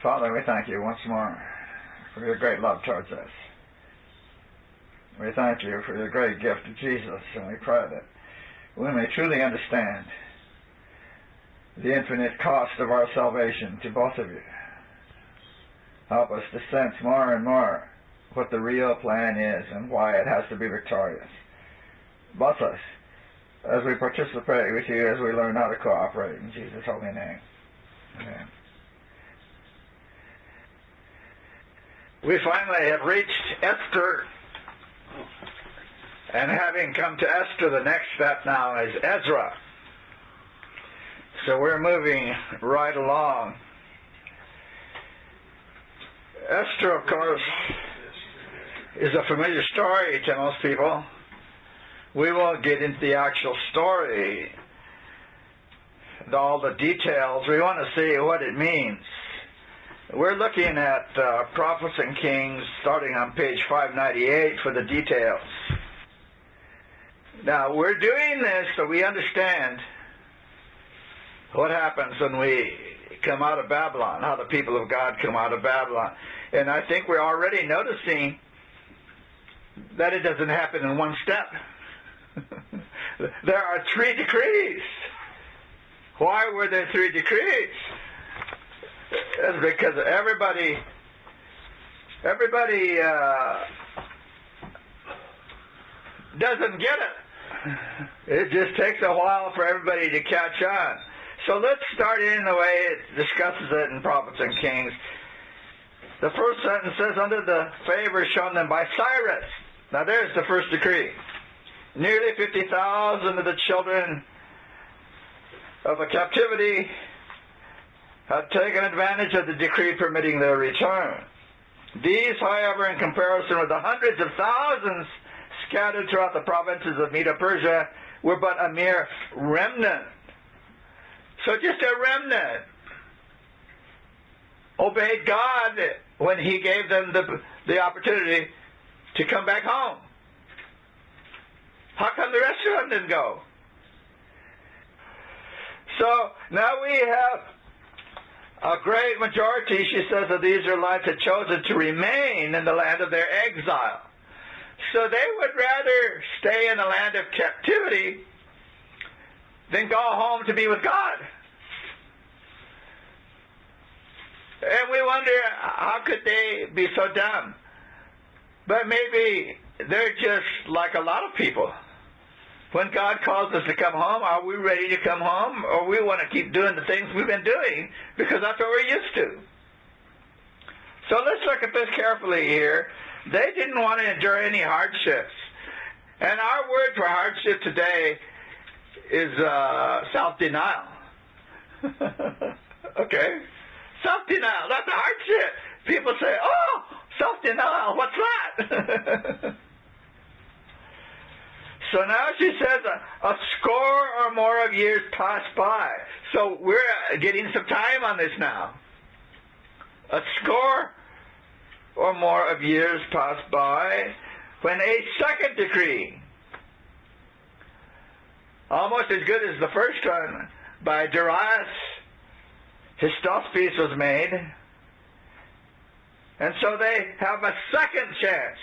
Father, we thank you once more for your great love towards us. We thank you for your great gift of Jesus, and we pray that we may truly understand the infinite cost of our salvation to both of you. Help us to sense more and more what the real plan is and why it has to be victorious. Bless us as we participate with you, as we learn how to cooperate. In Jesus' holy name. Amen. We finally have reached Esther, and having come to Esther, the next step now is Ezra. So we're moving right along. Esther, of course, is a familiar story to most people. We won't get into the actual story, all the details. We want to see what it means. We're looking at Prophets and Kings, starting on page 598 for the details. Now, we're doing this so we understand what happens when we come out of Babylon, how the people of God come out of Babylon. And I think we're already noticing that it doesn't happen in one step. There are 3 decrees. Why were there 3 decrees? It's because everybody doesn't get it. It just takes a while for everybody to catch on. So let's start in the way it discusses it in Prophets and Kings. The first sentence says, under the favor shown them by Cyrus. Now there's the first decree. Nearly 50,000 of the children of the captivity had taken advantage of the decree permitting their return. These, however, in comparison with the hundreds of thousands scattered throughout the provinces of Medo-Persia, were but a mere remnant. So just a remnant obeyed God when He gave them the opportunity to come back home. How come the rest of them didn't go? So now we have a great majority, she says, of the Israelites had chosen to remain in the land of their exile. So they would rather stay in the land of captivity than go home to be with God. And we wonder, how could they be so dumb? But maybe they're just like a lot of people. When God calls us to come home, are we ready to come home? Or we want to keep doing the things we've been doing because that's what we're used to? So let's look at this carefully here. They didn't want to endure any hardships. And our word for hardship today is self-denial. Okay? Self-denial, that's a hardship. People say, oh, self-denial, what's that? So now she says a score or more of years passed by. So we're getting some time on this now. A score or more of years passed by when a second decree, almost as good as the first one, by Darius Histospes was made. And so they have a second chance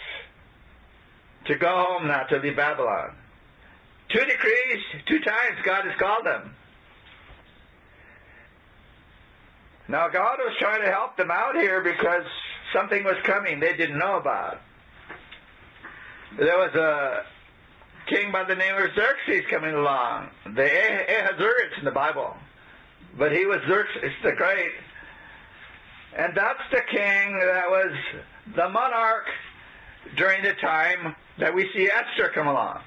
to go home now, to leave Babylon. 2 decrees, 2 times God has called them. Now God was trying to help them out here because something was coming they didn't know about. There was a king by the name of Xerxes coming along. The Ahasuerus in the Bible. But he was Xerxes the Great. And that's the king that was the monarch during the time that we see Esther come along.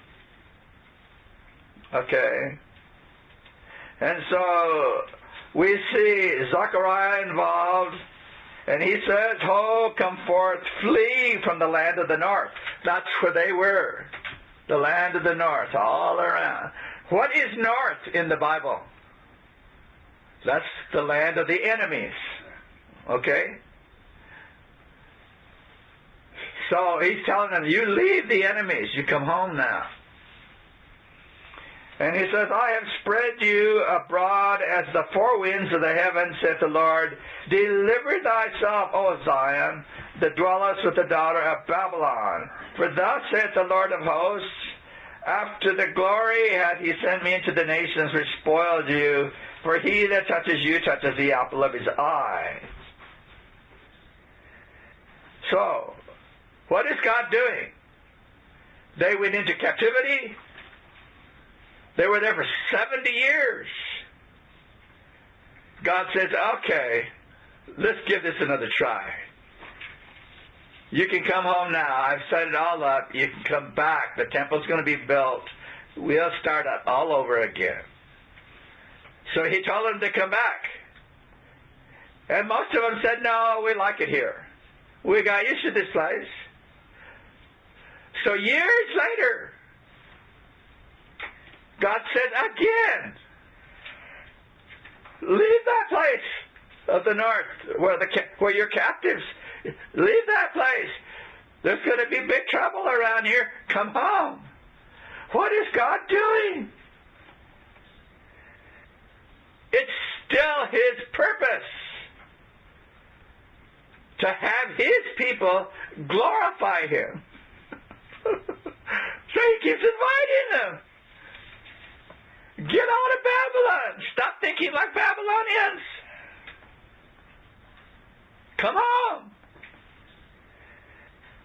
Okay. And so we see Zechariah involved, and he says, "Ho, come forth, flee from the land of the north." That's where they were. The land of the north, all around. What is north in the Bible? That's the land of the enemies. Okay? So he's telling them, you leave the enemies, you come home now. And he says, I have spread you abroad as the four winds of the heaven, saith the Lord. Deliver thyself, O Zion, that dwellest with the daughter of Babylon. For thus saith the Lord of hosts, after the glory hath he sent me into the nations which spoiled you, for he that touches you touches the apple of his eye. So, what is God doing? They went into captivity. They were there for 70 years. God says, okay, let's give this another try. You can come home now. I've set it all up. You can come back. The temple's going to be built. We'll start all over again. So he told them to come back. And most of them said, no, we like it here. We got used to this place. So years later, God said again, leave that place of the north where you're captives. Leave that place. There's going to be big trouble around here. Come home. What is God doing? It's still his purpose to have his people glorify him. So he keeps inviting them. Get out of Babylon. Stop thinking like Babylonians. Come home.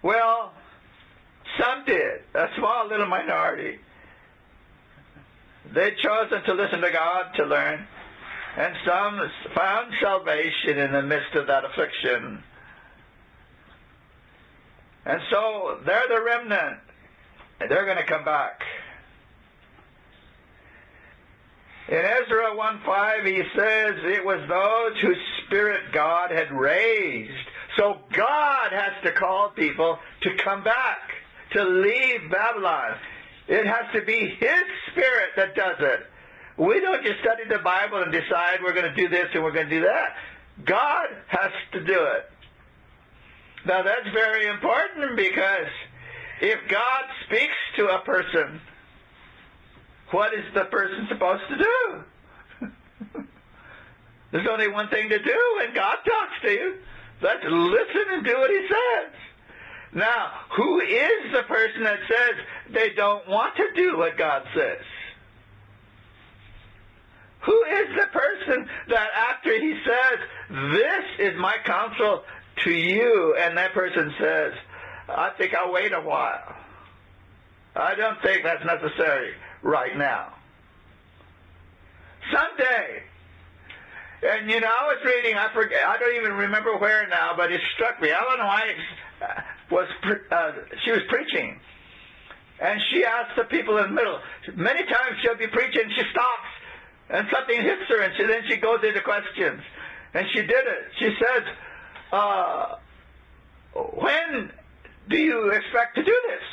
Well, some did. A small little minority. They chosen to listen to God, to learn. And some found salvation in the midst of that affliction. And so they're the remnant. They're going to come back. In Ezra 1:5, he says it was those whose spirit God had raised. So God has to call people to come back, to leave Babylon. It has to be his spirit that does it. We don't just study the Bible and decide we're going to do this and we're going to do that. God has to do it. Now that's very important, because if God speaks to a person, what is the person supposed to do? There's only one thing to do when God talks to you. Let's listen and do what he says. Now, who is the person that says they don't want to do what God says? Who is the person that after he says, this is my counsel to you, and that person says, I think I'll wait a while. I don't think that's necessary right now. Someday. And I was reading, I forget, I don't even remember where now, but it struck me. Ellen White she was preaching. And she asked the people in the middle. Many times she'll be preaching, she stops, and something hits her, and then she goes into questions. And she did it. She says, when do you expect to do this?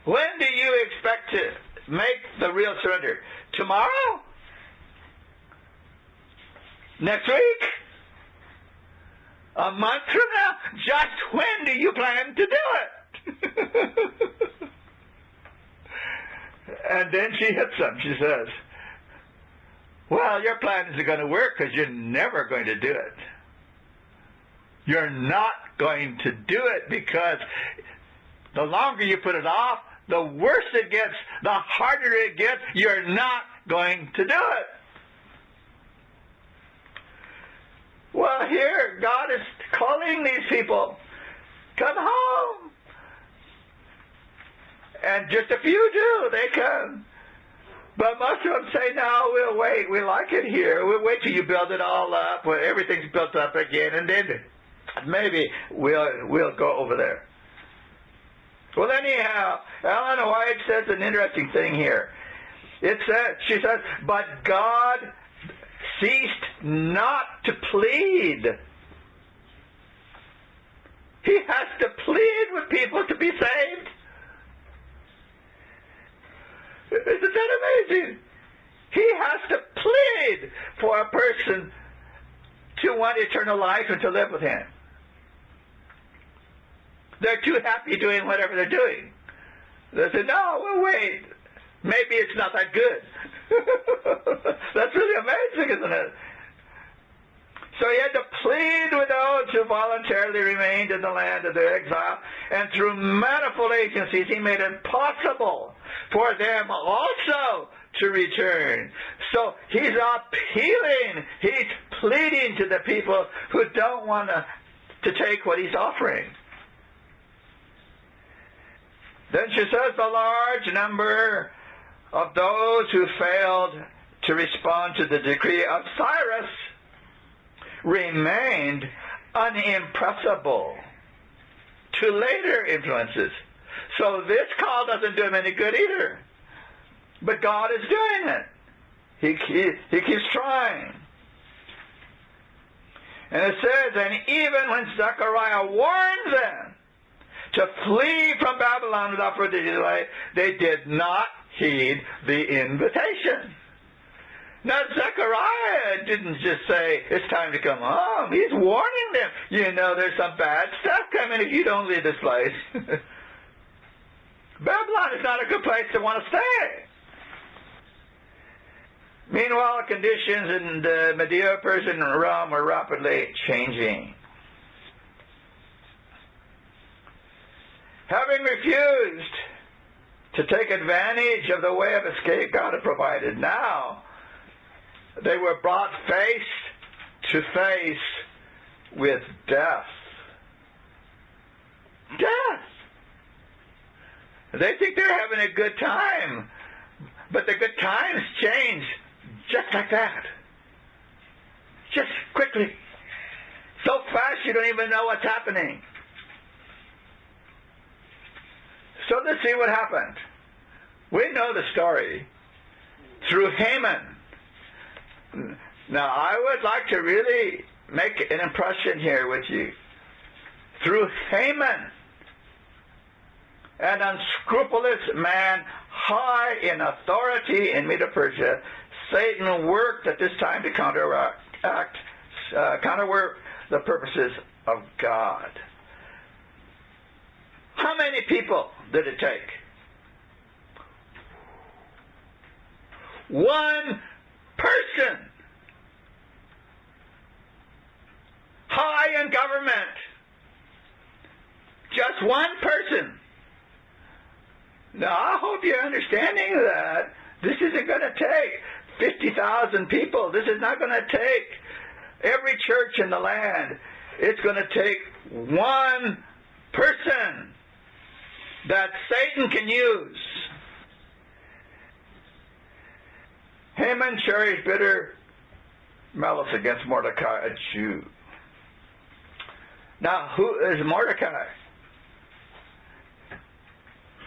When do you expect to make the real surrender? Tomorrow? Next week? A month from now? Just when do you plan to do it? And then she hits them. She says, well, your plan isn't going to work because you're never going to do it. You're not going to do it, because the longer you put it off, the worse it gets, the harder it gets. You're not going to do it. Well, here, God is calling these people, come home. And just a few do, they come. But most of them say, no, we'll wait. We like it here. We'll wait till you build it all up, when everything's built up again, and then maybe we'll go over there. Well, anyhow, Ellen White says an interesting thing here. She says, but God ceased not to plead. He has to plead with people to be saved. Isn't that amazing? He has to plead for a person to want eternal life and to live with him. They're too happy doing whatever they're doing. They say, no, we'll wait. maybe it's not that good. That's really amazing, isn't it? So he had to plead with those who voluntarily remained in the land of their exile, and through manifold agencies he made it possible for them also to return. So he's appealing, he's pleading to the people who don't want to take what he's offering. Then she says the large number of those who failed to respond to the decree of Cyrus remained unimpressible to later influences. So this call doesn't do him any good either. But God is doing it. He keeps trying. And it says, and even when Zechariah warned them to flee from Babylon without further delay, they did not heed the invitation. Now, Zechariah didn't just say, it's time to come home. He's warning them. You know, there's some bad stuff coming if you don't leave this place. Babylon is not a good place to want to stay. Meanwhile, conditions in the Medo-Persian realm were rapidly changing. Having refused to take advantage of the way of escape God had provided, now they were brought face to face with death. Death! They think they're having a good time, but the good times change just like that. Just quickly. So fast you don't even know what's happening. So let's see what happened. We know the story through Haman. Now, I would like to really make an impression here with you. Through Haman, an unscrupulous man high in authority in Medo-Persia, Satan worked at this time to counterwork the purposes of God. How many people did it take? One person. High in government. Just one person. Now, I hope you're understanding that. This isn't going to take 50,000 people. This is not going to take every church in the land. It's going to take one person that Satan can use. Haman cherished bitter malice against Mordecai, a Jew. Now, who is Mordecai?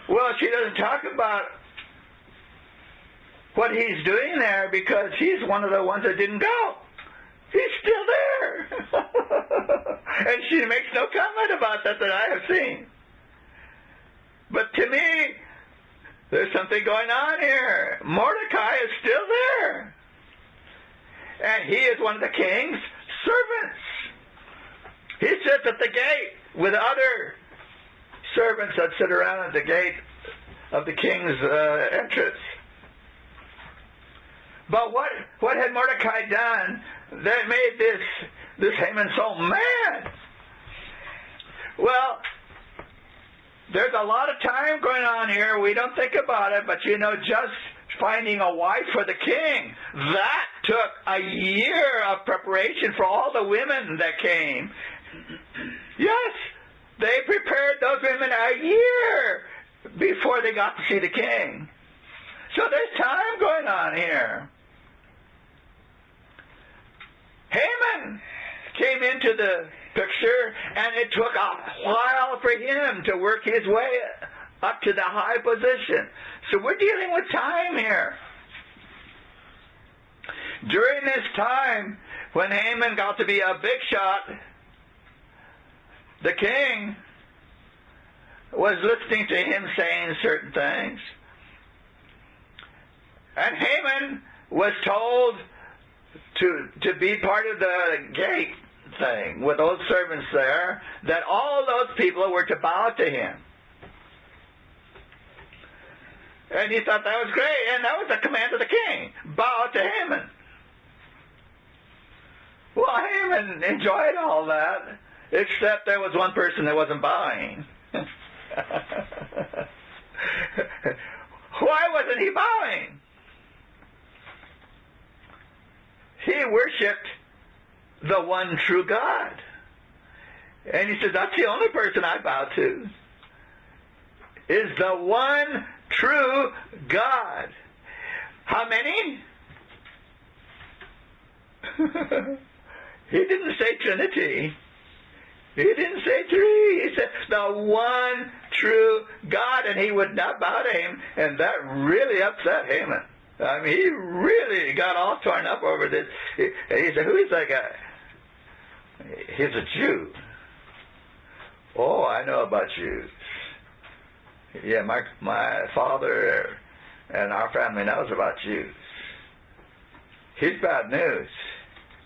Well, she doesn't talk about what he's doing there because he's one of the ones that didn't go. He's still there. And she makes no comment about that I have seen. But to me, there's something going on here. Mordecai is still there. And he is one of the king's servants. He sits at the gate with other servants that sit around at the gate of the king's entrance. But what had Mordecai done that made this Haman so mad? Well, there's a lot of time going on here. We don't think about it, but you know, just finding a wife for the king, that took a year of preparation for all the women that came. Yes, they prepared those women a year before they got to see the king. So there's time going on here. Haman came into the picture, and it took a while for him to work his way up to the high position. So we're dealing with time here. During this time, when Haman got to be a big shot, the king was listening to him saying certain things. And Haman was told to be part of the gate thing with those servants there, that all those people were to bow to him. And he thought that was great, and that was the command of the king. Bow to Haman. Well, Haman enjoyed all that, except there was one person that wasn't bowing. Why wasn't he bowing? He worshipped the one true God. And he said, that's the only person I bow to, is the one true God. How many? He didn't say Trinity. He didn't say three. He said the one true God, and he would not bow to him, and that really upset Haman. I mean, he really got all torn up over this. He said, who is that guy? He's a Jew. Oh, I know about Jews. Yeah, my father and our family knows about Jews. He's bad news.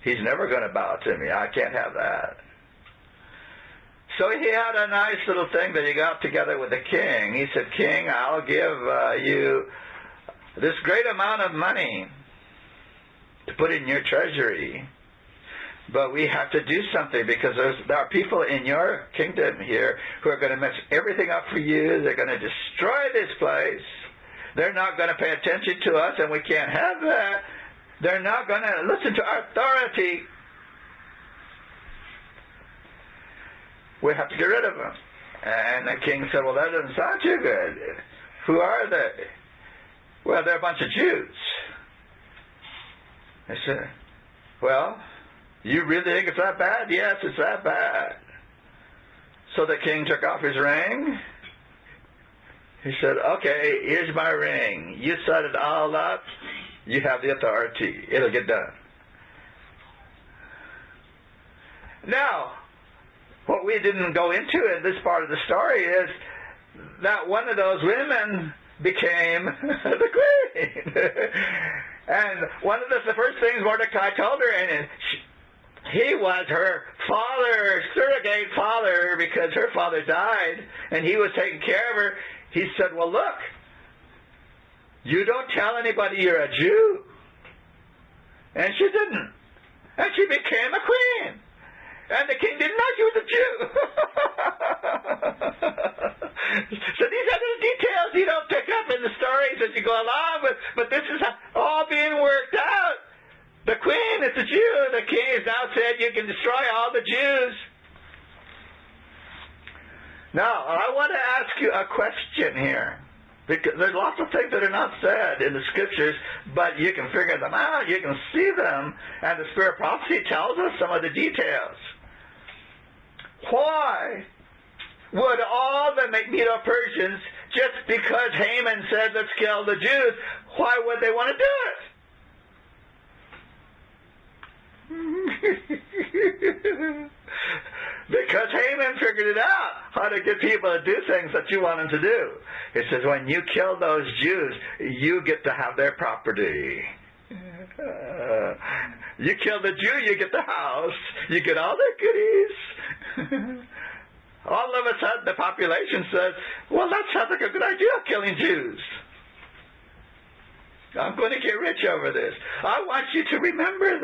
He's never going to bow to me. I can't have that. So he had a nice little thing that he got together with the king. He said, King, I'll give you this great amount of money to put in your treasury. But we have to do something, because there are people in your kingdom here who are going to mess everything up for you. They're going to destroy this place. They're not going to pay attention to us, and we can't have that. They're not going to listen to our authority. We have to get rid of them. And the king said, well, that doesn't sound too good. Who are they? Well, they're a bunch of Jews. I said, well, you really think it's that bad? Yes, it's that bad. So the king took off his ring. He said, okay, here's my ring. You set it all up. You have the authority. It'll get done. Now, what we didn't go into in this part of the story is that one of those women became the queen. And one of the first things Mordecai told her, and he was her surrogate father, because her father died, and he was taking care of her. He said, well, look, you don't tell anybody you're a Jew. And she didn't. And she became a queen. And the king didn't know she was a Jew. So these are the details you don't pick up in the stories as you go along, but this is all being worked out. The queen is a Jew. The king has now said you can destroy all the Jews. Now, I want to ask you a question here, because there's lots of things that are not said in the scriptures, but you can figure them out, you can see them, and the Spirit of Prophecy tells us some of the details. Why would all the Medo-Persians, just because Haman said, let's kill the Jews, why would they want to do it? Because Haman figured it out, how to get people to do things that you want them to do. It says, when you kill those Jews, you get to have their property. You kill the Jew, you get the house. You get all their goodies. All of a sudden, the population says, well, that sounds like a good idea, killing Jews. I'm going to get rich over this. I want you to remember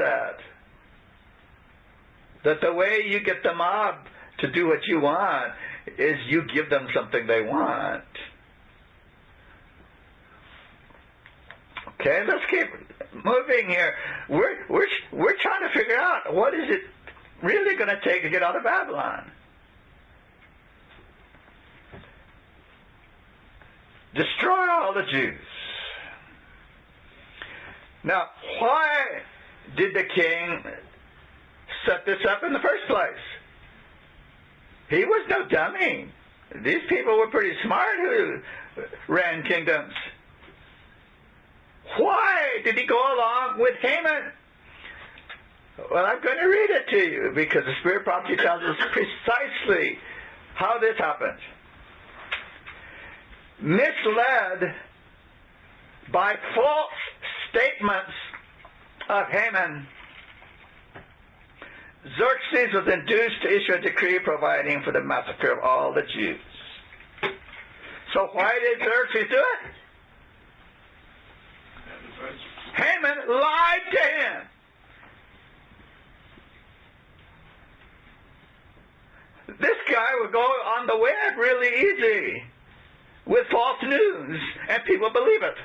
that the way you get the mob to do what you want is you give them something they want. Okay, let's keep moving here. We're trying to figure out, what is it really going to take to get out of Babylon? Destroy all the Jews. Now, why did the king set this up in the first place? He was no dummy. These people were pretty smart who ran kingdoms. Why did he go along with Haman? Well, I'm going to read it to you, because the Spirit of Prophecy tells us precisely how this happened. Misled by false statements of Haman, Xerxes was induced to issue a decree providing for the massacre of all the Jews. So why did Xerxes do it? Haman lied to him. This guy would go on the web really easy with false news, and people believe it.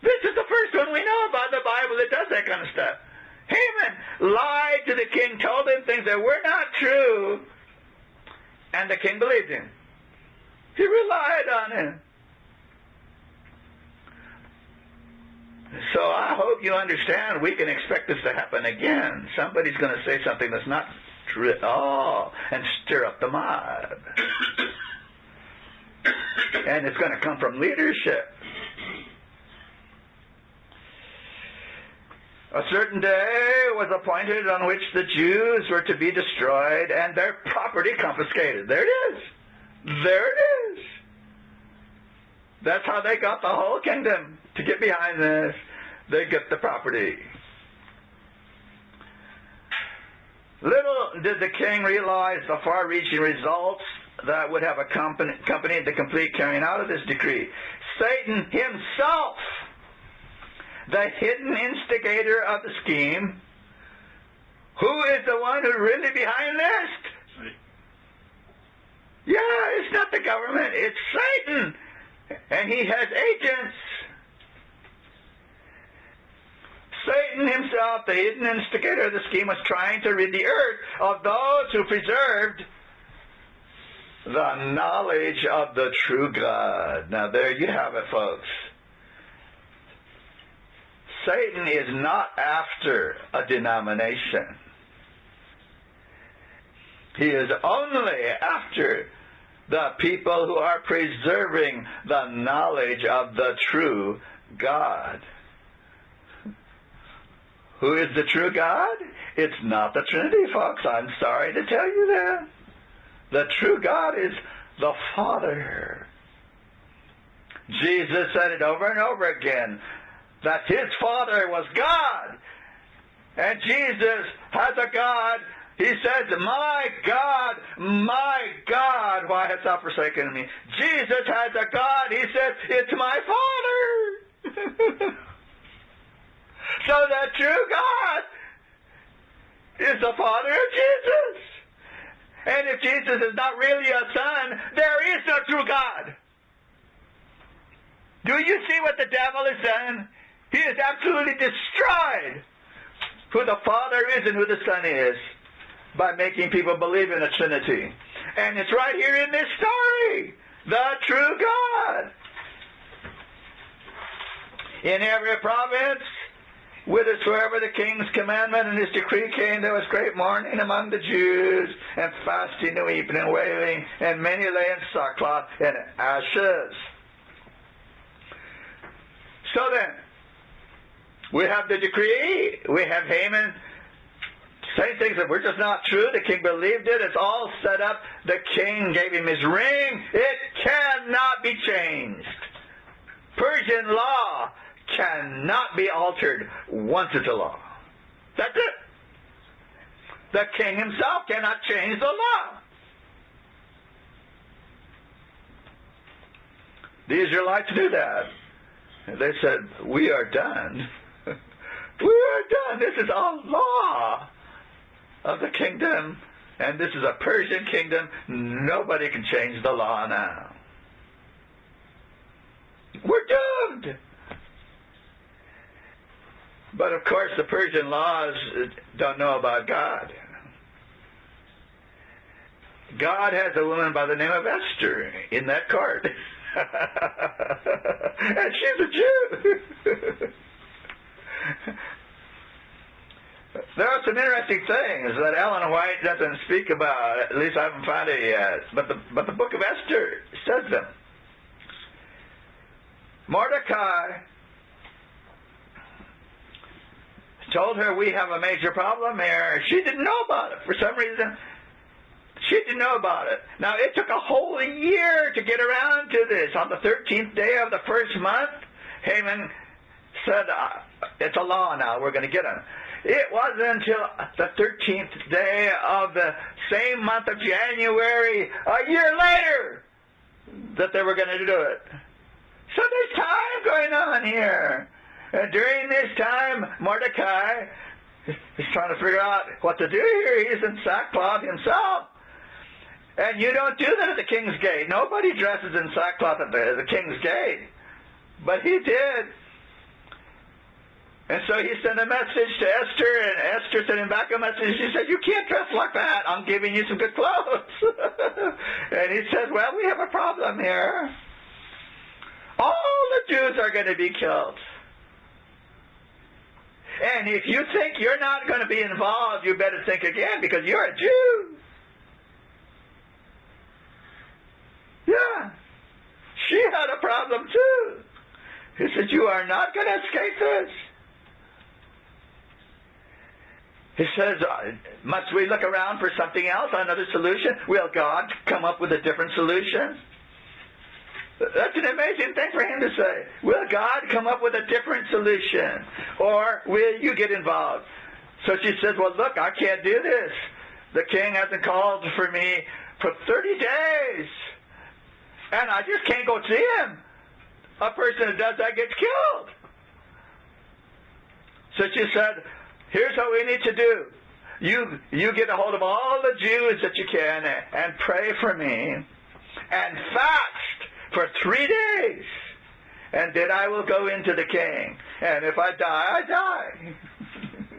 This is the first one we know about in the Bible that does that kind of stuff. Haman lied to the king, told him things that were not true, and the king believed him. He relied on him. So I hope you understand we can expect this to happen again. Somebody's going to say something that's not true at all and stir up the mob. And it's going to come from leadership. A certain day was appointed on which the Jews were to be destroyed and their property confiscated. There it is. There it is. That's how they got the whole kingdom. To get behind this, they get the property. Little did the king realize the far-reaching results that would have accompanied the complete carrying out of this decree. Satan himself, the hidden instigator of the scheme, who is the one who's really behind this? Yeah, it's not the government, it's Satan. And he has agents. Satan himself, the hidden instigator of the scheme, was trying to rid the earth of those who preserved the knowledge of the true God. Now there you have it, folks. Satan is not after a denomination. He is only after the people who are preserving the knowledge of the true God. Who is the true God? It's not the Trinity, folks. I'm sorry to tell you that. The true God is the Father. Jesus said it over and over again, that his Father was God. And Jesus has a God. He says, my God, why hast thou forsaken me? Jesus has a God. He says, it's my Father. So the true God is the Father of Jesus. And if Jesus is not really a son, there is no true God. Do you see what the devil has done? He has absolutely destroyed who the Father is and who the Son is by making people believe in the Trinity. And it's right here in this story. The true God. In every province, whithersoever the king's commandment and his decree came, there was great mourning among the Jews, and fasting and weeping and wailing, and many lay in sackcloth and ashes. So then, we have the decree, we have Haman saying things that were just not true. The king believed it. It's all set up. The king gave him his ring. It cannot be changed. Persian law cannot be altered once it's a law. That's it. The king himself cannot change the law. The Israelites knew that. They said, we are done. We are done. This is a law of the kingdom, and this is a Persian kingdom. Nobody can change the law now. We're doomed. But of course, the Persian laws don't know about God. God has a woman by the name of Esther in that court. And she's a Jew. There are some interesting things that Ellen White doesn't speak about. At least I haven't found it yet. But the book of Esther says them. Mordecai told her, we have a major problem here. She didn't know about it. For some reason, she didn't know about it. Now, it took a whole year to get around to this. On the 13th day of the first month, Haman said, it's a law now. We're going to get him. It wasn't until the 13th day of the same month of January, a year later, that they were going to do it. So there's time going on here. And during this time, Mordecai is trying to figure out what to do here. He's in sackcloth himself. And you don't do that at the king's gate. Nobody dresses in sackcloth at the king's gate. But he did. And so he sent a message to Esther, and Esther sent him back a message. She said, you can't dress like that. I'm giving you some good clothes. And he said, well, we have a problem here. All the Jews are going to be killed. And if you think you're not going to be involved, you better think again, because you're a Jew. Yeah. She had a problem too. He said, you are not going to escape this. He says, must we look around for something else, another solution? Will God come up with a different solution? That's an amazing thing for him to say. Will God come up with a different solution? Or will you get involved? So she says, well, look, I can't do this. The king hasn't called for me for 30 days. And I just can't go see him. A person who does that gets killed. So she said, here's what we need to do. You get a hold of all the Jews that you can and pray for me and fast for 3 days. And then I will go into the king. And if I die, I die.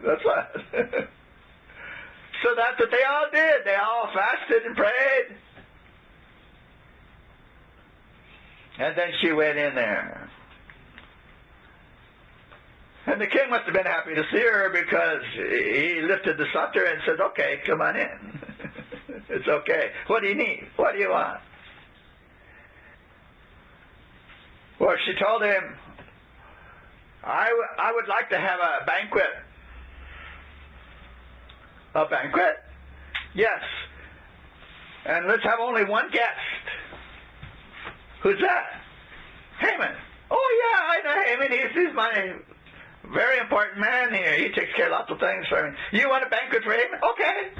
That's what. So that's what they all did. They all fasted and prayed. And then she went in there. And the king must have been happy to see her, because he lifted the scepter and said, okay, come on in. It's okay. What do you need? What do you want? Well, she told him, I would like to have a banquet. A banquet? Yes. And let's have only one guest. Who's that? Haman. Oh, yeah, I know Haman. He's my very important man here. He takes care of lots of things for me. You want a banquet for Haman? Okay.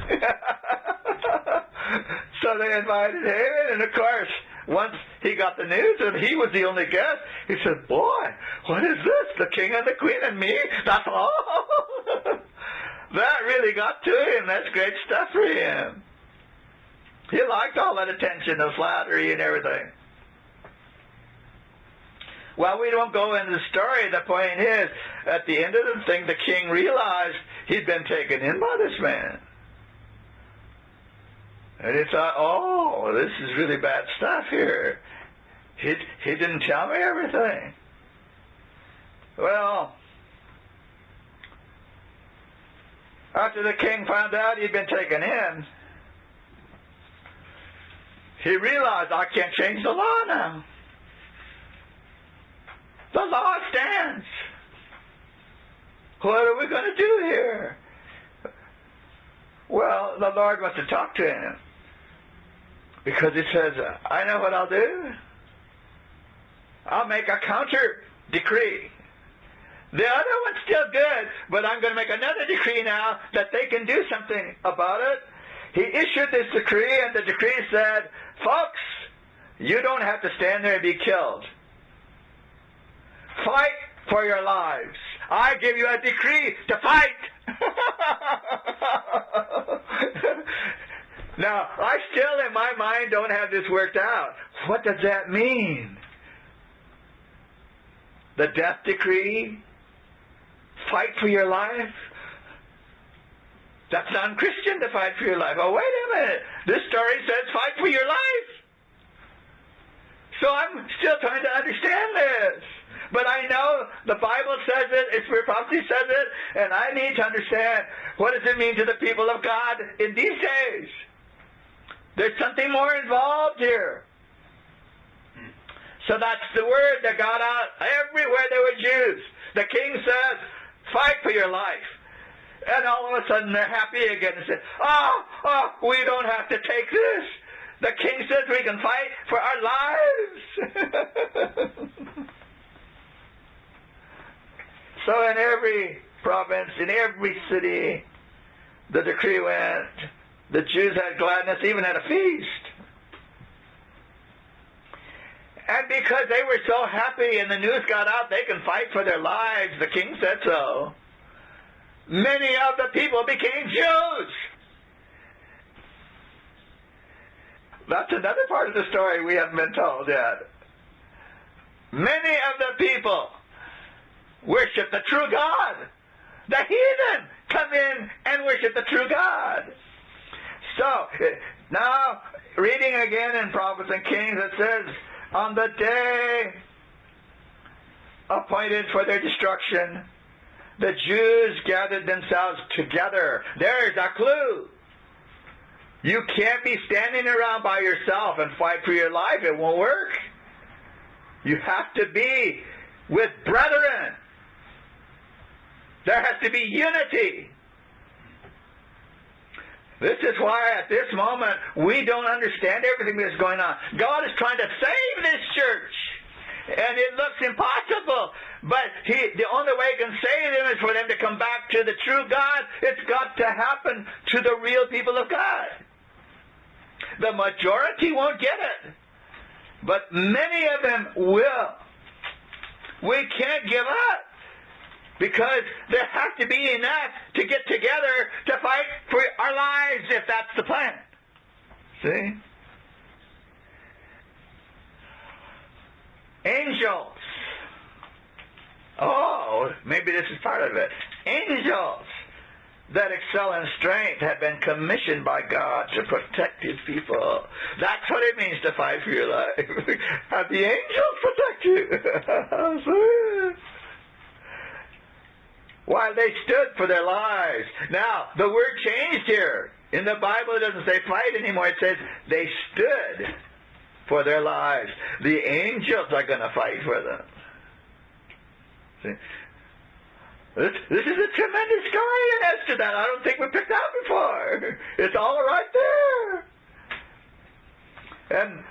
So they invited Haman, and of course, once he got the news that he was the only guest, he said, boy, what is this? The king and the queen and me? That's all? That really got to him. That's great stuff for him. He liked all that attention, the flattery and everything. Well, we don't go into the story. The point is, at the end of the thing, the king realized he'd been taken in by this man. And he thought, oh, this is really bad stuff here. He didn't tell me everything. Well, after the king found out he'd been taken in, he realized, I can't change the law now. The law stands. What are we going to do here? Well, the Lord wants to talk to him, because he says, I know what I'll do. I'll make a counter decree. The other one's still good, but I'm going to make another decree now that they can do something about it. He issued this decree, and the decree said, folks, you don't have to stand there and be killed. Fight for your lives. I give you a decree to fight. Now, I still in my mind don't have this worked out. What does that mean? The death decree? Fight for your life? That's non-Christian to fight for your life. Oh, wait a minute. This story says fight for your life. So I'm still trying to understand this. But I know the Bible says it, its prophecy says it, and I need to understand, what does it mean to the people of God in these days? There's something more involved here. So that's the word that got out everywhere there were Jews. The king says, fight for your life. And all of a sudden they're happy again and say, we don't have to take this. The king says we can fight for our lives. So in every province, in every city, the decree went. The Jews had gladness, even at a feast. And because they were so happy and the news got out they can fight for their lives, the king said so, many of the people became Jews. That's another part of the story we haven't been told yet. Many of the people worship the true God. The heathen come in and worship the true God. So, now, reading again in Prophets and Kings, it says, on the day appointed for their destruction, the Jews gathered themselves together. There's a clue. You can't be standing around by yourself and fight for your life. It won't work. You have to be with brethren. There has to be unity. This is why at this moment we don't understand everything that's going on. God is trying to save this church. And it looks impossible. But the only way he can save them is for them to come back to the true God. It's got to happen to the real people of God. The majority won't get it. But many of them will. We can't give up. Because there has to be enough to get together to fight for our lives if that's the plan. See? Angels. Oh, maybe this is part of it. Angels that excel in strength have been commissioned by God to protect his people. That's what it means to fight for your life. Have the angels protect you. While they stood for their lives. Now, the word changed here. In the Bible, it doesn't say fight anymore. It says they stood for their lives. The angels are going to fight for them. See? This is a tremendous story in Esther that I don't think we picked out before. It's all right there. And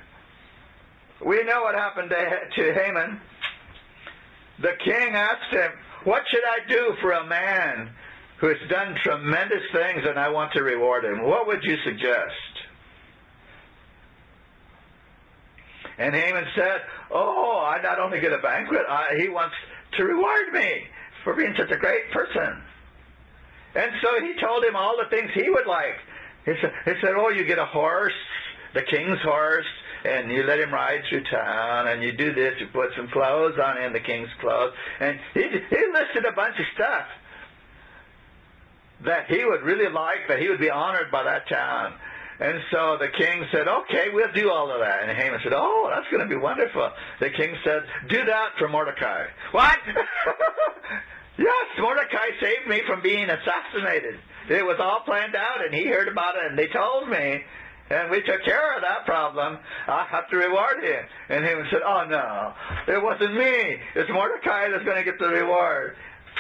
we know what happened to Haman. The king asked him, what should I do for a man who has done tremendous things and I want to reward him? What would you suggest? And Haman said, oh, I not only get a banquet, he wants to reward me for being such a great person. And so he told him all the things he would like. He said, oh, you get a horse, the king's horse, and you let him ride through town, and you do this, you put some clothes on him, the king's clothes. And he listed a bunch of stuff that he would really like, that he would be honored by that town. And so the king said, okay, we'll do all of that. And Haman said, oh, that's going to be wonderful. The king said, do that for Mordecai. What? Yes, Mordecai saved me from being assassinated. It was all planned out, and he heard about it, and they told me. And we took care of that problem. I have to reward him. And Haman said, oh, no, it wasn't me. It's Mordecai that's going to get the reward.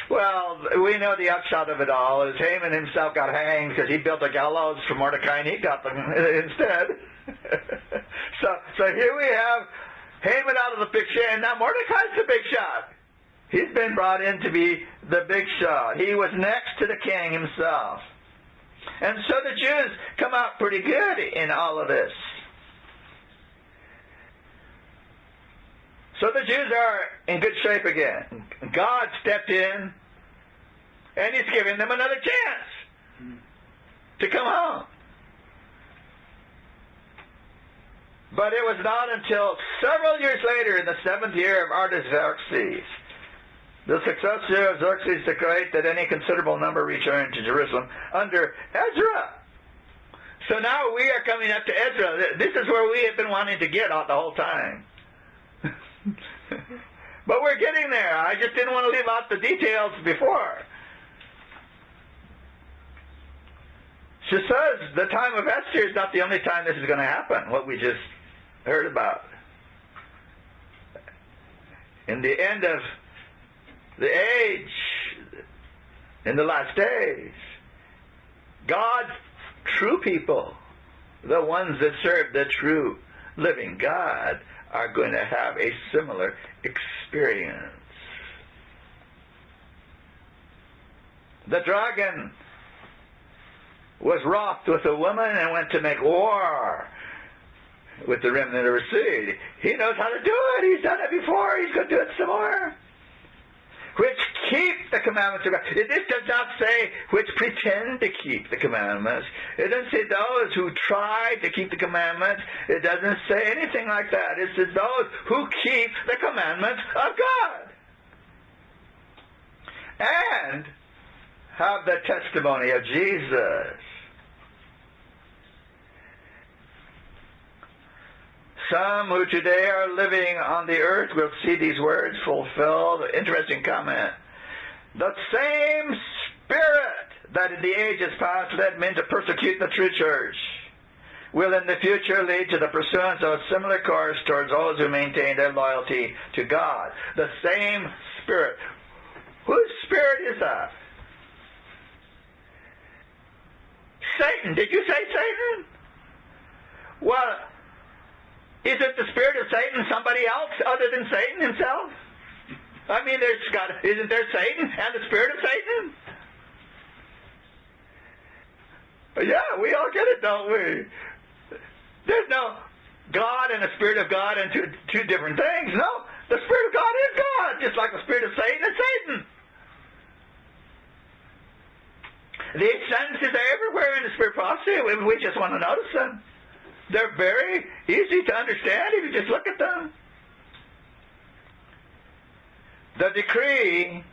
Well, we know the upshot of it all is Haman himself got hanged because he built a gallows for Mordecai, and he got them instead. So here we have Haman out of the picture, and now Mordecai's the big shot. He's been brought in to be the big shot. He was next to the king himself. And so the Jews come out pretty good in all of this. So the Jews are in good shape again. God stepped in, and he's giving them another chance to come home. But it was not until several years later, in the 7th year of Artaxerxes, the successor of Xerxes the Great, that any considerable number returned to Jerusalem under Ezra. So now we are coming up to Ezra. This is where we have been wanting to get out the whole time. But we're getting there. I just didn't want to leave out the details before. She says the time of Esther is not the only time this is going to happen, what we just heard about. In the end of the age, in the last days, God's true people, the ones that serve the true living God, are going to have a similar experience. The dragon was wroth with a woman and went to make war. with the remnant of her seed. He knows how to do it. He's done it before. He's going to do it some more. Which keep the commandments of God. This does not say which pretend to keep the commandments. It doesn't say those who try to keep the commandments. It doesn't say anything like that. It says those who keep the commandments of God. And have the testimony of Jesus. Some who today are living on the earth will see these words fulfilled. Interesting comment. The same spirit that in the ages past led men to persecute the true church will in the future lead to the pursuance of a similar course towards those who maintain their loyalty to God. The same spirit. Whose spirit is that? Satan. Did you say Satan? Well, is it the spirit of Satan, somebody else other than Satan himself? I mean, isn't there Satan and the spirit of Satan? Yeah, we all get it, don't we? There's no God and the spirit of God and two different things. No, the spirit of God is God, just like the spirit of Satan is Satan. These sentences are everywhere in the spirit prophecy. We just want to notice them. They're very easy to understand if you just look at them. The decree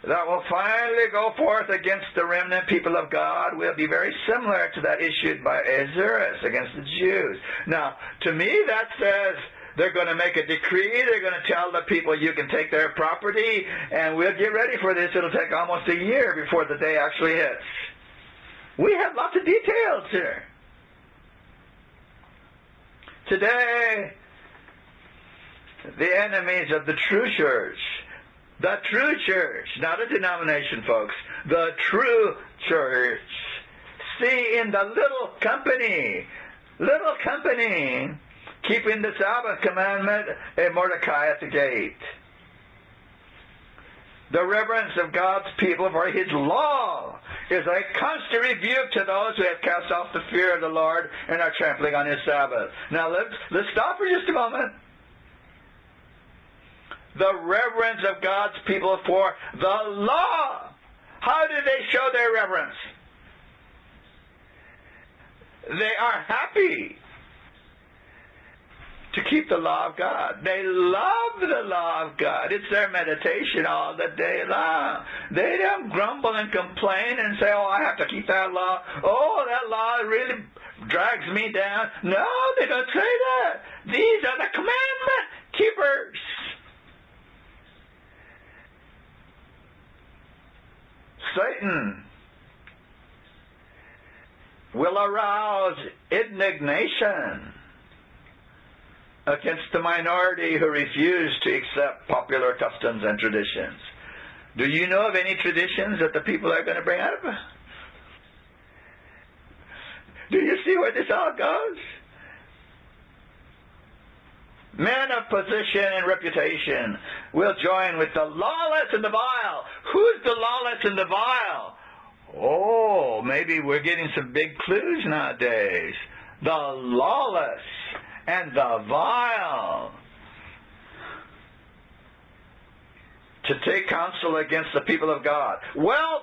that will finally go forth against the remnant people of God will be very similar to that issued by Ahasuerus against the Jews. Now, to me, that says they're going to make a decree. They're going to tell the people you can take their property, and we'll get ready for this. It'll take almost a year before the day actually hits. We have lots of details here. Today, the enemies of the true church, not a denomination, folks, the true church, see in the little company, keeping the Sabbath commandment, a Mordecai at the gate. The reverence of God's people for His law is a constant rebuke to those who have cast off the fear of the Lord and are trampling on His Sabbath. Now let's stop for just a moment. The reverence of God's people for the law. How do they show their reverence? They are happy to keep the law of God. They love the law of God. It's their meditation all the day long. They don't grumble and complain and say, oh, I have to keep that law. Oh, that law really drags me down. No, they don't say that. These are the commandment keepers. Satan will arouse indignation against the minority who refuse to accept popular customs and traditions. Do you know of any traditions that the people are going to bring up? Do you see where this all goes? Men of position and reputation will join with the lawless and the vile. Who's the lawless and the vile? Oh, maybe we're getting some big clues nowadays. The lawless and the vile. To take counsel against the people of God. Wealth.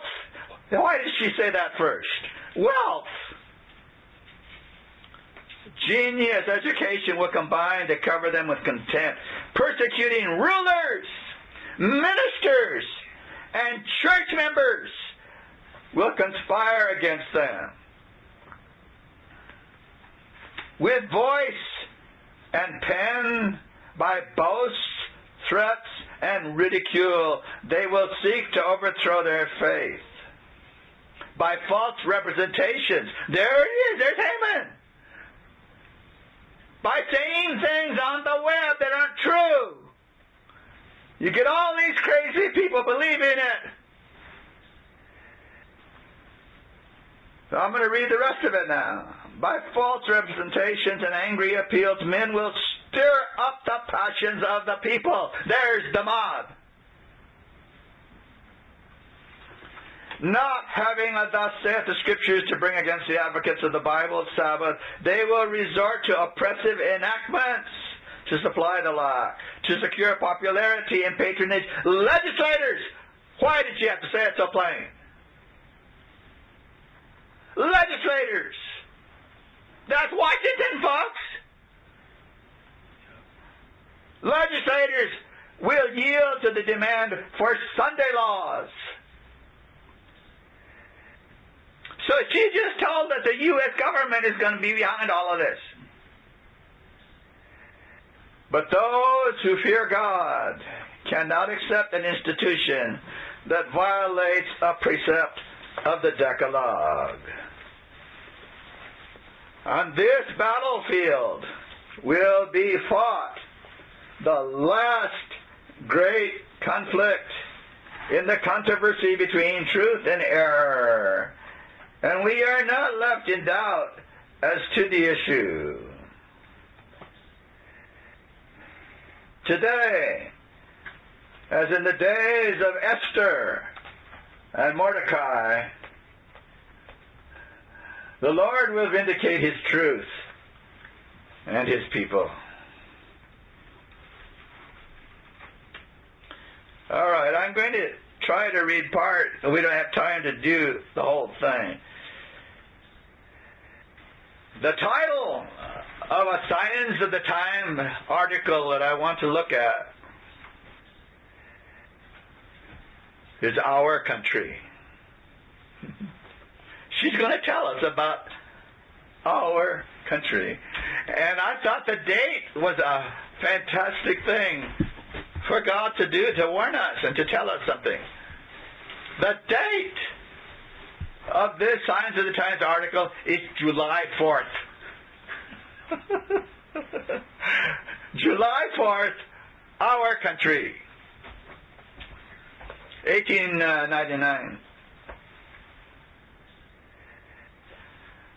Why did she say that first? Wealth. Genius, education will combine to cover them with contempt. Persecuting rulers, ministers, and church members will conspire against them. With voice and pen, by boasts, threats, and ridicule, they will seek to overthrow their faith. By false representations, there it is, there's Haman. By saying things on the web that aren't true. You get all these crazy people believing it. So I'm going to read the rest of it now. By false representations and angry appeals, men will stir up the passions of the people. There's the mob. not having a thus saith the Scriptures to bring against the advocates of the Bible Sabbath, they will resort to oppressive enactments to supply the law, to secure popularity and patronage. Legislators! Why did you have to say it so plain? Legislators! That's Washington, folks! Legislators will yield to the demand for Sunday laws. So she just told that the U.S. government is going to be behind all of this. But those who fear God cannot accept an institution that violates a precept of the Decalogue. On this battlefield will be fought the last great conflict in the controversy between truth and error. And we are not left in doubt as to the issue. Today, as in the days of Esther and Mordecai, the Lord will vindicate His truth and His people. All right, I'm going to try to read part. We don't have time to do the whole thing. The title of a Signs of the Time article that I want to look at is Our Country. She's going to tell us about our country. And I thought the date was a fantastic thing for God to do, to warn us and to tell us something. The date of this Signs of the Times article is July 4th. July 4th, Our Country, 1899.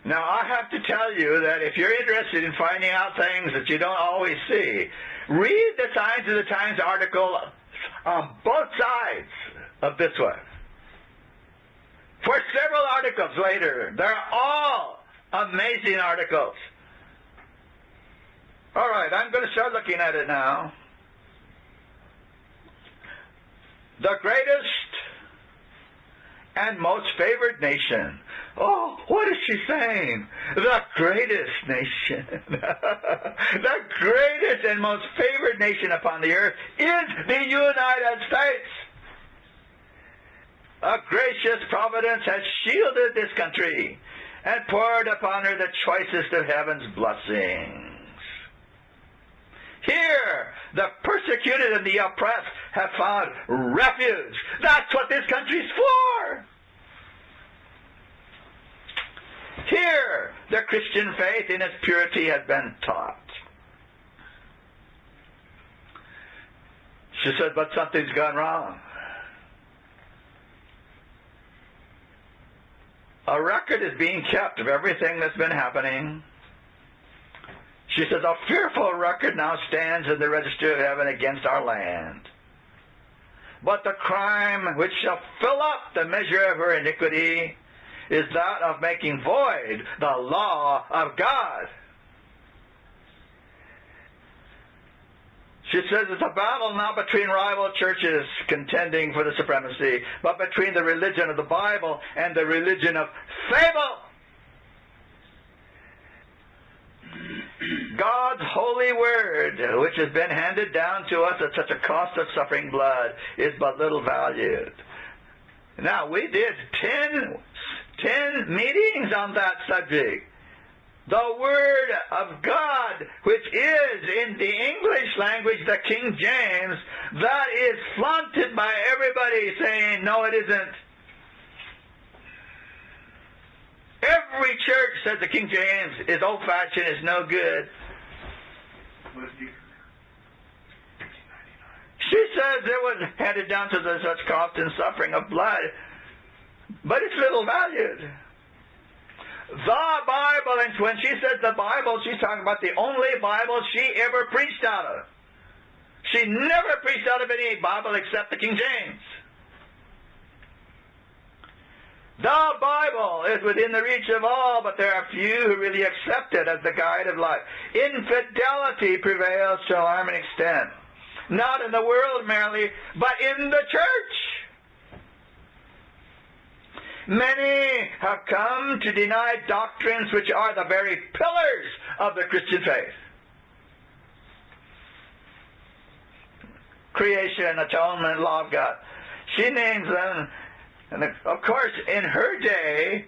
Now, I have to tell you that if you're interested in finding out things that you don't always see, read the Signs of the Times article on both sides of this one. For several articles later, they're all amazing articles. All right, I'm going to start looking at it now. The greatest and most favored nation. Oh, what is she saying? The greatest nation. The greatest and most favored nation upon the earth is the United States. A gracious providence has shielded this country and poured upon her the choicest of heaven's blessings. Here, the persecuted and the oppressed have found refuge. That's what this country's for. Here, the Christian faith in its purity has been taught. She said, but something's gone wrong. A record is being kept of everything that's been happening. She says, a fearful record now stands in the register of heaven against our land. But the crime which shall fill up the measure of her iniquity is that of making void the law of God. She says it's a battle not between rival churches contending for the supremacy, but between the religion of the Bible and the religion of fable. God's holy word, which has been handed down to us at such a cost of suffering blood, is but little valued. Now, we did 10 meetings on that subject. The Word of God, which is in the English language, the King James, that is flaunted by everybody saying, no, it isn't. Every church says the King James is old-fashioned, is no good. She says it was handed down to such cost and suffering of blood, but it's little valued. The Bible, and when she says the Bible, she's talking about the only Bible she ever preached out of. She never preached out of any Bible except the King James. The Bible is within the reach of all, but there are few who really accept it as the guide of life. Infidelity prevails to alarming extent. Not in the world merely, but in the church. Many have come to deny doctrines which are the very pillars of the Christian faith. Creation, atonement, law of God. She names them. And of course, in her day,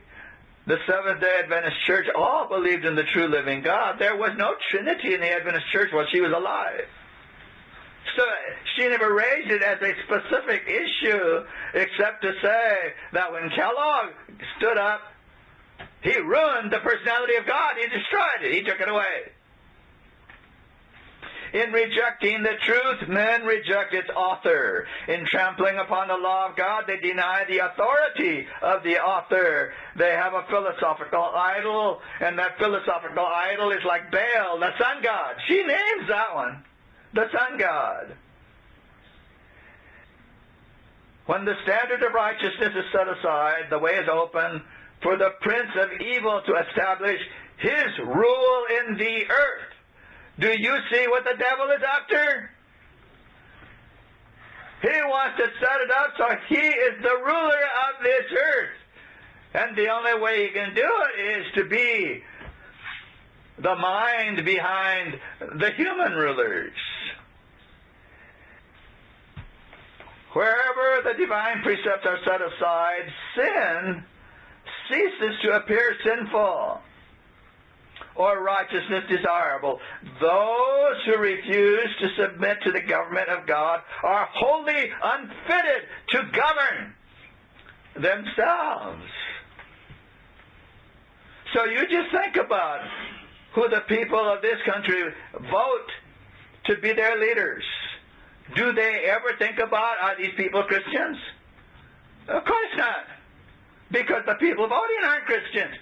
the Seventh-day Adventist Church all believed in the true living God. There was no Trinity in the Adventist Church while she was alive. So she never raised it as a specific issue, except to say that when Kellogg stood up, he ruined the personality of God. He destroyed it. He took it away. In rejecting the truth, men reject its author. In trampling upon the law of God, they deny the authority of the author. They have a philosophical idol, and that philosophical idol is like Baal, the sun god. She names that one, the sun god. When the standard of righteousness is set aside, the way is open for the prince of evil to establish his rule in the earth. Do you see what the devil is after? He wants to set it up so he is the ruler of this earth. And the only way he can do it is to be the mind behind the human rulers. Wherever the divine precepts are set aside, sin ceases to appear sinful, or righteousness desirable. Those who refuse to submit to the government of God are wholly unfitted to govern themselves. So you just think about who the people of this country vote to be their leaders. Do they ever think about, are these people Christians? Of course not. Because the people voting aren't Christians.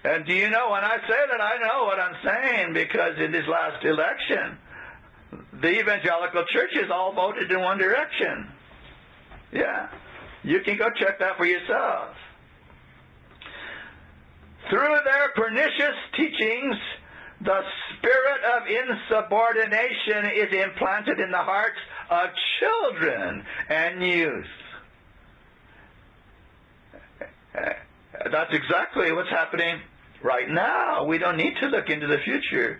And do you know, when I say that, I know what I'm saying, because in this last election, the evangelical churches all voted in one direction. Yeah. You can go check that for yourself. Through their pernicious teachings, the spirit of insubordination is implanted in the hearts of children and youth. That's exactly what's happening right now. We don't need to look into the future.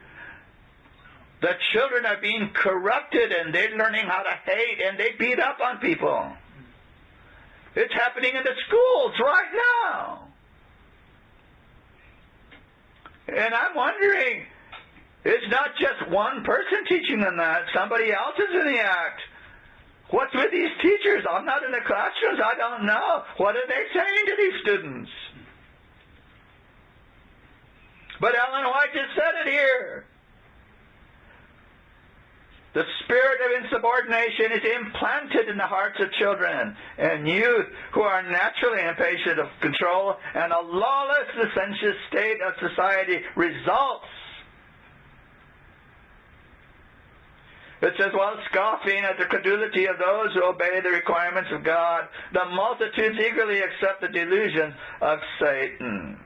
The children are being corrupted, and they're learning how to hate, and they beat up on people. It's happening in the schools right now. And I'm wondering, it's not just one person teaching them that. Somebody else is in the act. What's with these teachers? I'm not in the classrooms. I don't know. What are they saying to these students? But Ellen White just said it here. The spirit of insubordination is implanted in the hearts of children and youth who are naturally impatient of control, and a lawless, licentious state of society results. It says, while scoffing at the credulity of those who obey the requirements of God, the multitudes eagerly accept the delusion of Satan.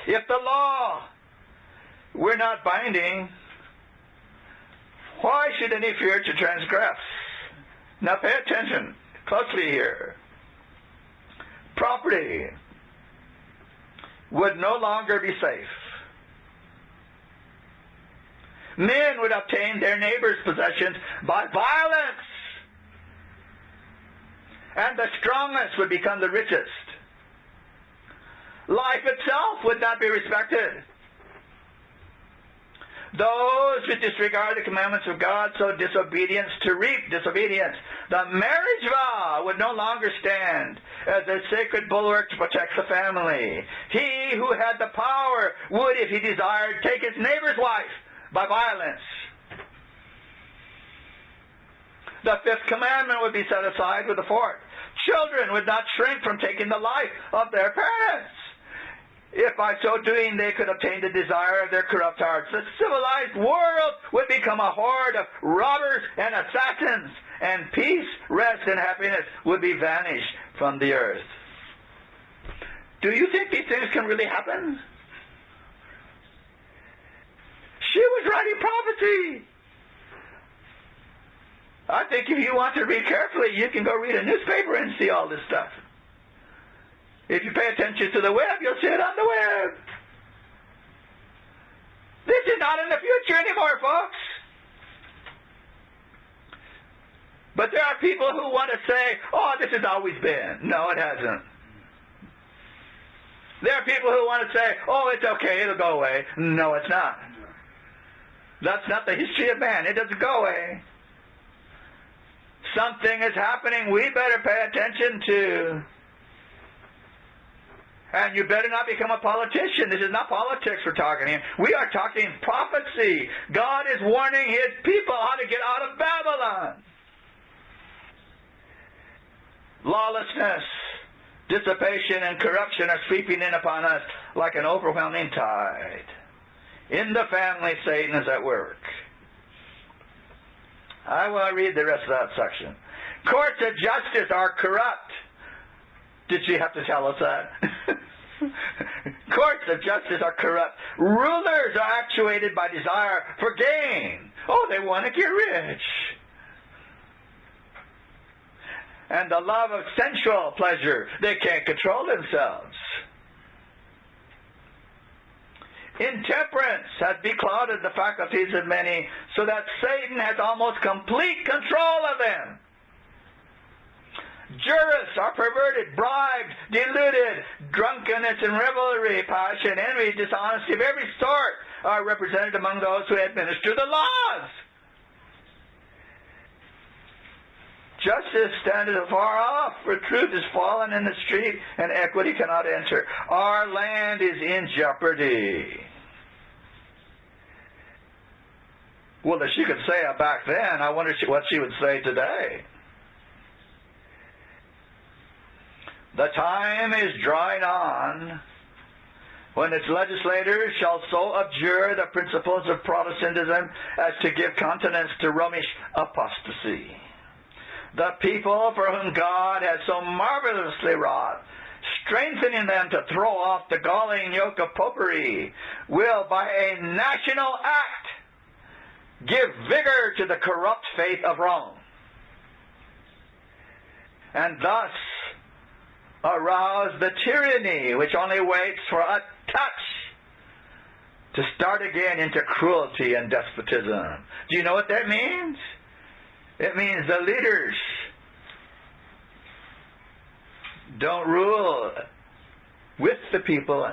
If the law were not binding, why should any fear to transgress? Now pay attention closely here. Property would no longer be safe. Men would obtain their neighbor's possessions by violence, and the strongest would become the richest. Life itself would not be respected. Those who disregard the commandments of God sow disobedience to reap disobedience. The marriage vow would no longer stand as a sacred bulwark to protect the family. He who had the power would, if he desired, take his neighbor's wife by violence. The fifth commandment would be set aside with the fourth. Children would not shrink from taking the life of their parents. if by so doing they could obtain the desire of their corrupt hearts. The civilized world would become a horde of robbers and assassins, and peace, rest, and happiness would be vanished from the earth. Do you think these things can really happen? She was writing prophecy. I think if you want to read carefully, you can go read a newspaper and see all this stuff. If you pay attention to the web, you'll see it on the web. This is not in the future anymore, folks. But there are people who want to say, oh, this has always been. No, it hasn't. There are people who want to say, oh, it's okay, it'll go away. No, it's not. That's not the history of man. It doesn't go away. Something is happening we better pay attention to. And you better not become a politician. This is not politics we're talking here. We are talking prophecy. God is warning His people how to get out of Babylon. Lawlessness, dissipation, and corruption are sweeping in upon us like an overwhelming tide. In the family, Satan is at work. I will read the rest of that section. Courts of justice are corrupt. Did she have to tell us that? Courts of justice are corrupt. Rulers are actuated by desire for gain. Oh, they want to get rich. And the love of sensual pleasure. They can't control themselves. Intemperance has beclouded the faculties of many, so that Satan has almost complete control of them. Jurists are perverted, bribed, deluded. Drunkenness and revelry, passion, envy, dishonesty of every sort are represented among those who administer the laws. Justice standeth afar off, for truth is fallen in the street, and equity cannot enter. Our land is in jeopardy. Well, if she could say it back then, I wonder what she would say today. The time is drawing on when its legislators shall so abjure the principles of Protestantism as to give countenance to Romish apostasy. The people for whom God has so marvelously wrought, strengthening them to throw off the galling yoke of popery, will by a national act give vigor to the corrupt faith of Rome, and thus arouse the tyranny which only waits for a touch to start again into cruelty and despotism. Do you know what that means? It means the leaders don't rule with the people,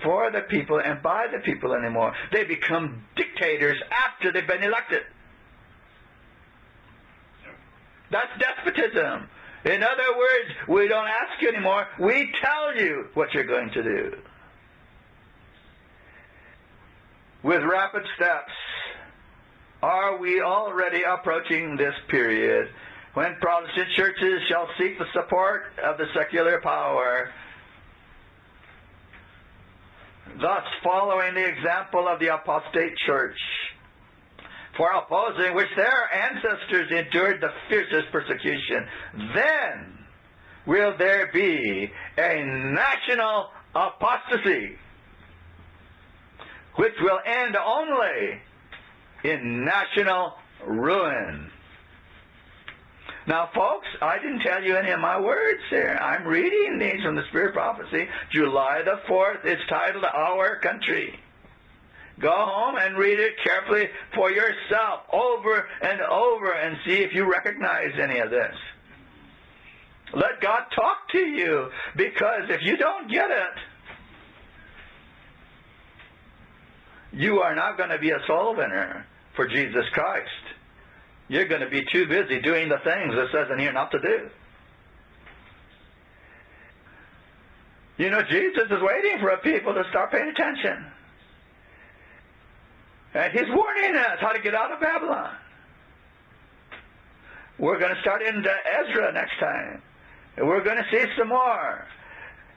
for the people, and by the people anymore. They become dictators after they've been elected. That's despotism. In other words, we don't ask you anymore. We tell you what you're going to do. With rapid steps, are we already approaching this period when Protestant churches shall seek the support of the secular power, thus following the example of the apostate church, for opposing which their ancestors endured the fiercest persecution? Then will there be a national apostasy, which will end only in national ruin. Now, folks, I didn't tell you any of my words here. I'm reading these from the Spirit Prophecy. July the 4th. It's titled Our Country. Go home and read it carefully for yourself, over and over, and see if you recognize any of this. Let God talk to you, because if you don't get it, you are not going to be a soul winner for Jesus Christ. You're going to be too busy doing the things it says in here not to do. You know, Jesus is waiting for a people to start paying attention. And He's warning us how to get out of Babylon. We're going to start into Ezra next time. And we're going to see some more.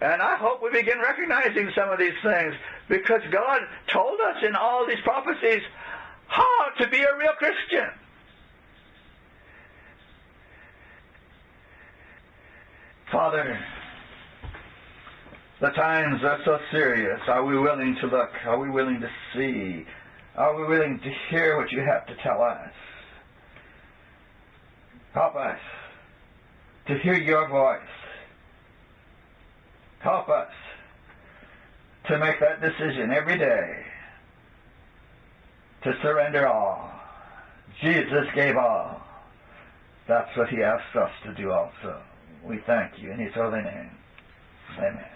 And I hope we begin recognizing some of these things, because God told us in all these prophecies how to be a real Christian. Father, the times are so serious. Are we willing to look? Are we willing to see? Are we willing to hear what you have to tell us? Help us to hear your voice. Help us to make that decision every day to surrender all. Jesus gave all. That's what he asks us to do also. We thank you in his holy name. Amen.